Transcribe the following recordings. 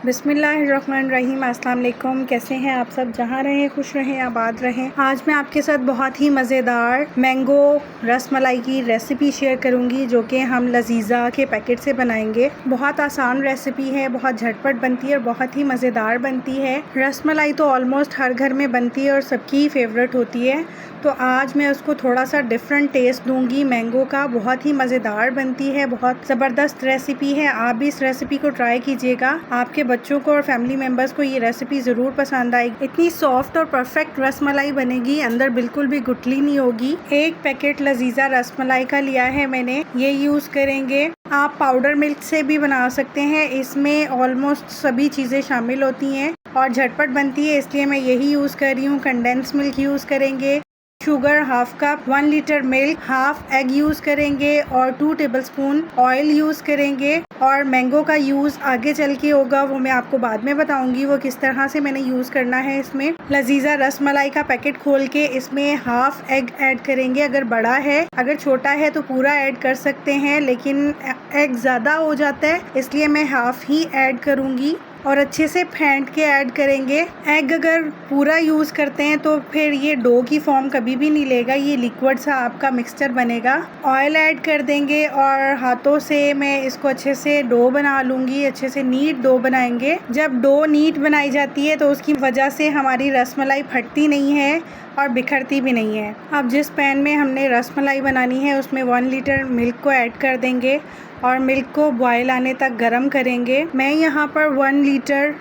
बिस्मिल्लाहिर्रहमानिर्रहीम। अस्सलाम वालेकुम। कैसे हैं आप सब? जहाँ रहें खुश रहें, आबाद रहें। आज मैं आपके साथ बहुत ही मज़ेदार मैंगो रसमलाई की रेसिपी शेयर करूँगी, जो कि हम लजीज़ा के पैकेट से बनाएंगे। बहुत आसान रेसिपी है, बहुत झटपट बनती है और बहुत ही मज़ेदार बनती है। रसमलाई तो ऑलमोस्ट हर घर में बनती है और सबकी फेवरेट होती है, तो आज मैं उसको थोड़ा सा डिफरेंट टेस्ट दूंगी मैंगो का। बहुत ही मज़ेदार बनती है, बहुत ज़बरदस्त रेसिपी है। आप भी इस रेसिपी को ट्राई कीजिएगा। आपके बच्चों को और फैमिली मेम्बर्स को ये रेसिपी ज़रूर पसंद आएगी। इतनी सॉफ्ट और परफेक्ट रसमलाई बनेगी, अंदर बिल्कुल भी गुठली नहीं होगी। एक पैकेट लजीज़ा रसमलाई का लिया है मैंने, ये यूज़ करेंगे। आप पाउडर मिल्क से भी बना सकते हैं, इसमें ऑलमोस्ट सभी चीज़ें शामिल होती हैं और झटपट बनती है, इसलिए मैं यही यूज़ कर रही हूँ। कंडेंस मिल्क यूज़ करेंगे, sugar half cup, 1 litre milk, half egg use करेंगे और 2 टेबलस्पून ऑयल यूज़ करेंगे। और मैंगो का यूज़ आगे चल के होगा, वो मैं आपको बाद में बताऊंगी वो किस तरह से मैंने यूज़ करना है। इसमें लजीज़ा रसमलाई का पैकेट खोल के इसमें हाफ एग ऐड करेंगे। अगर बड़ा है, अगर छोटा है तो पूरा ऐड कर सकते हैं, लेकिन एग ज़्यादा हो जाता है इसलिए मैं हाफ ही ऐड करूँगी और अच्छे से फेंट के ऐड करेंगे। एग अगर पूरा यूज़ करते हैं तो फिर ये डो की फॉर्म कभी भी नहीं लेगा, ये लिक्विड सा आपका मिक्सचर बनेगा। ऑयल ऐड कर देंगे और हाथों से मैं इसको अच्छे से डो बना लूँगी, अच्छे से नीट डो बनाएंगे। जब डो नीट बनाई जाती है तो उसकी वजह से हमारी रसमलाई फटती नहीं है और बिखरती भी नहीं है। अब जिस पैन में हमने रसमलाई बनानी है उसमें 1 लीटर मिल्क को ऐड कर देंगे और मिल्क को बॉयल आने तक गरम करेंगे। मैं यहाँ पर 1 लीटर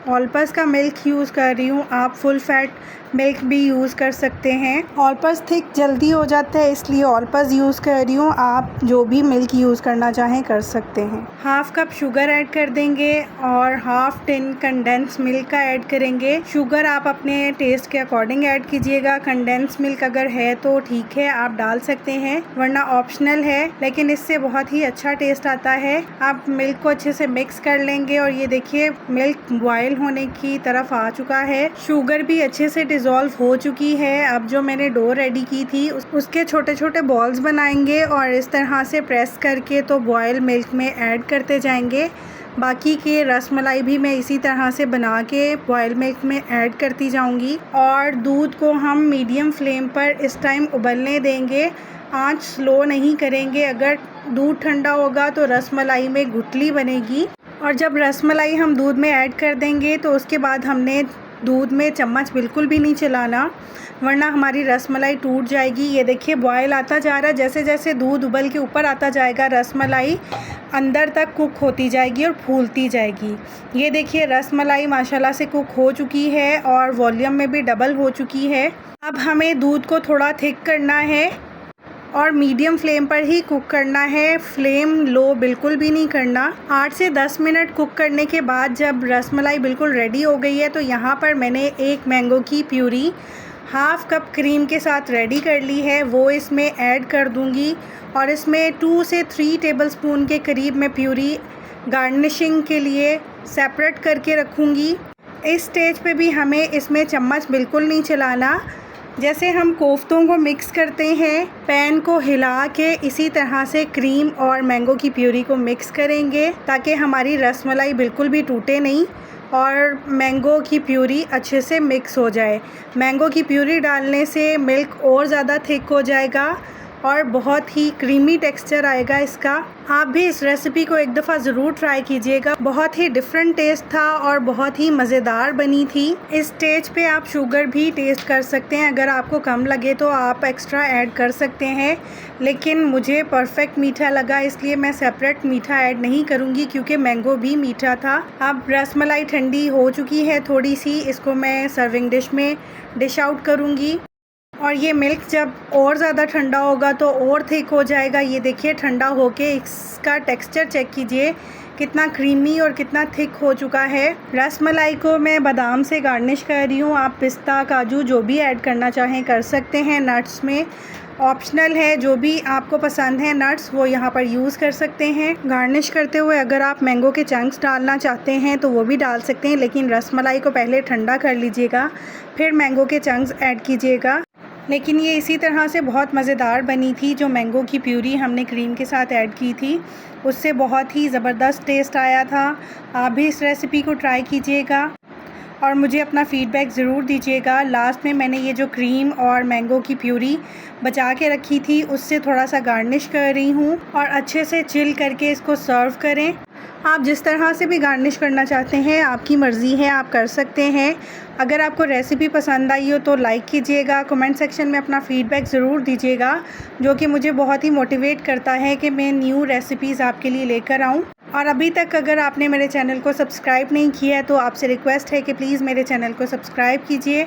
ऑलपस का मिल्क यूज़ कर रही हूँ, आप फुल फैट मिल्क भी यूज़ कर सकते हैं। ऑलपस थिक जल्दी हो जाता है इसलिए ऑलपस यूज़ कर रही हूँ, आप जो भी मिल्क यूज़ करना चाहें कर सकते हैं। हाफ कप शुगर ऐड कर देंगे और हाफ टिन कंडेंस मिल्क का ऐड करेंगे। शुगर आप अपने टेस्ट के अकॉर्डिंग ऐड कीजिएगा, कंडेंस मिल्क अगर है तो ठीक है आप डाल सकते हैं, वरना ऑप्शनल है, लेकिन इससे बहुत ही अच्छा टेस्ट आता है। आप मिल्क को अच्छे से मिक्स कर लेंगे और ये देखिए मिल्क बॉयल होने की तरफ आ चुका है, शुगर भी अच्छे से डिज़ोल्व हो चुकी है। अब जो मैंने डो रेडी की थी उसके छोटे छोटे बॉल्स बनाएंगे और इस तरह से प्रेस करके तो बॉयल मिल्क में ऐड करते जाएंगे। बाकी के रसमलाई भी मैं इसी तरह से बना के बॉयल मिल्क में ऐड करती जाऊंगी और दूध को हम मीडियम फ्लेम पर इस टाइम उबलने देंगे, आंच स्लो नहीं करेंगे। अगर दूध ठंडा होगा तो रसमलाई में गुठली बनेगी और जब रसमलाई हम दूध में ऐड कर देंगे तो उसके बाद हमने दूध में चम्मच बिल्कुल भी नहीं चलाना, वरना हमारी रसमलाई टूट जाएगी। ये देखिए बॉयल आता जा रहा है, जैसे जैसे दूध उबल के ऊपर आता जाएगा रसमलाई अंदर तक कुक होती जाएगी और फूलती जाएगी। ये देखिए रसमलाई माशाल्लाह से कुक हो चुकी है और वॉल्यूम में भी डबल हो चुकी है। अब हमें दूध को थोड़ा थिक करना है और मीडियम फ्लेम पर ही कुक करना है, फ्लेम लो बिल्कुल भी नहीं करना। 8 से 10 मिनट कुक करने के बाद जब रसमलाई बिल्कुल रेडी हो गई है तो यहाँ पर मैंने एक मैंगो की प्यूरी हाफ कप क्रीम के साथ रेडी कर ली है, वो इसमें ऐड कर दूँगी और इसमें 2 से 3 टेबलस्पून के करीब मैं प्यूरी गार्निशिंग के लिए सेपरेट करके रखूँगी। इस स्टेज पे भी हमें इसमें चम्मच बिल्कुल नहीं चलाना। जैसे हम कोफ्तों को मिक्स करते हैं, पैन को हिला के इसी तरह से क्रीम और मैंगो की प्यूरी को मिक्स करेंगे ताकि हमारी रसमलाई बिल्कुल भी टूटे नहीं और मैंगो की प्यूरी अच्छे से मिक्स हो जाए। मैंगो की प्यूरी डालने से मिल्क और ज़्यादा थिक हो जाएगा और बहुत ही क्रीमी टेक्सचर आएगा इसका। आप भी इस रेसिपी को एक दफ़ा ज़रूर ट्राई कीजिएगा, बहुत ही डिफरेंट टेस्ट था और बहुत ही मज़ेदार बनी थी। इस स्टेज पे आप शुगर भी टेस्ट कर सकते हैं, अगर आपको कम लगे तो आप एक्स्ट्रा ऐड कर सकते हैं, लेकिन मुझे परफेक्ट मीठा लगा इसलिए मैं सेपरेट मीठा ऐड नहीं करूँगी क्योंकि मैंगो भी मीठा था। अब रसमलाई ठंडी हो चुकी है थोड़ी सी, इसको मैं सर्विंग डिश में डिश आउट करूँगी और ये मिल्क जब और ज़्यादा ठंडा होगा तो और थिक हो जाएगा। ये देखिए ठंडा होके इसका टेक्सचर चेक कीजिए कितना क्रीमी और कितना थिक हो चुका है। रसमलाई को मैं बादाम से गार्निश कर रही हूँ, आप पिस्ता काजू जो भी ऐड करना चाहें कर सकते हैं। नट्स में ऑप्शनल है, जो भी आपको पसंद है नट्स वो यहाँ पर यूज़ कर सकते हैं। गार्निश करते हुए अगर आप मैंगो के चंक्स डालना चाहते हैं तो वो भी डाल सकते हैं, लेकिन रसमलाई को पहले ठंडा कर लीजिएगा फिर मैंगो के चंक्स ऐड कीजिएगा। लेकिन ये इसी तरह से बहुत मज़ेदार बनी थी। जो मैंगो की प्यूरी हमने क्रीम के साथ ऐड की थी उससे बहुत ही ज़बरदस्त टेस्ट आया था। आप भी इस रेसिपी को ट्राई कीजिएगा और मुझे अपना फ़ीडबैक ज़रूर दीजिएगा। लास्ट में मैंने ये जो क्रीम और मैंगो की प्यूरी बचा के रखी थी उससे थोड़ा सा गार्निश कर रही हूँ और अच्छे से चिल करके इसको सर्व करें। आप जिस तरह से भी गार्निश करना चाहते हैं आपकी मर्ज़ी है, आप कर सकते हैं। अगर आपको रेसिपी पसंद आई हो तो लाइक कीजिएगा, कमेंट सेक्शन में अपना फ़ीडबैक ज़रूर दीजिएगा, जो कि मुझे बहुत ही मोटिवेट करता है कि मैं न्यू रेसिपीज़ आपके लिए लेकर आऊँ। और अभी तक अगर आपने मेरे चैनल को सब्सक्राइब नहीं किया है तो आपसे रिक्वेस्ट है कि प्लीज़ मेरे चैनल को सब्सक्राइब कीजिए।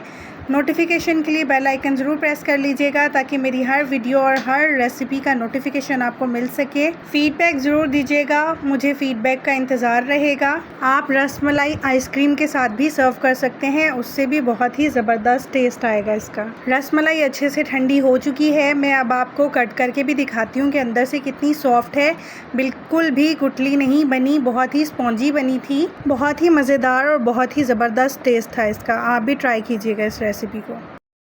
नोटिफिकेशन के लिए बेल आइकन ज़रूर प्रेस कर लीजिएगा ताकि मेरी हर वीडियो और हर रेसिपी का नोटिफिकेशन आपको मिल सके। फ़ीडबैक ज़रूर दीजिएगा, मुझे फ़ीडबैक का इंतज़ार रहेगा। आप रसमलाई आइसक्रीम के साथ भी सर्व कर सकते हैं, उससे भी बहुत ही ज़बरदस्त टेस्ट आएगा इसका। रसमलाई अच्छे से ठंडी हो चुकी है। मैं अब आपको कट करके भी दिखाती हूँ कि अंदर से कितनी सॉफ्ट है, बिल्कुल भी गुठली नहीं बनी, बहुत ही स्पॉन्जी बनी थी। बहुत ही मज़ेदार और बहुत ही ज़बरदस्त टेस्ट था इसका। आप भी ट्राई कीजिएगा इस रेसिपी को।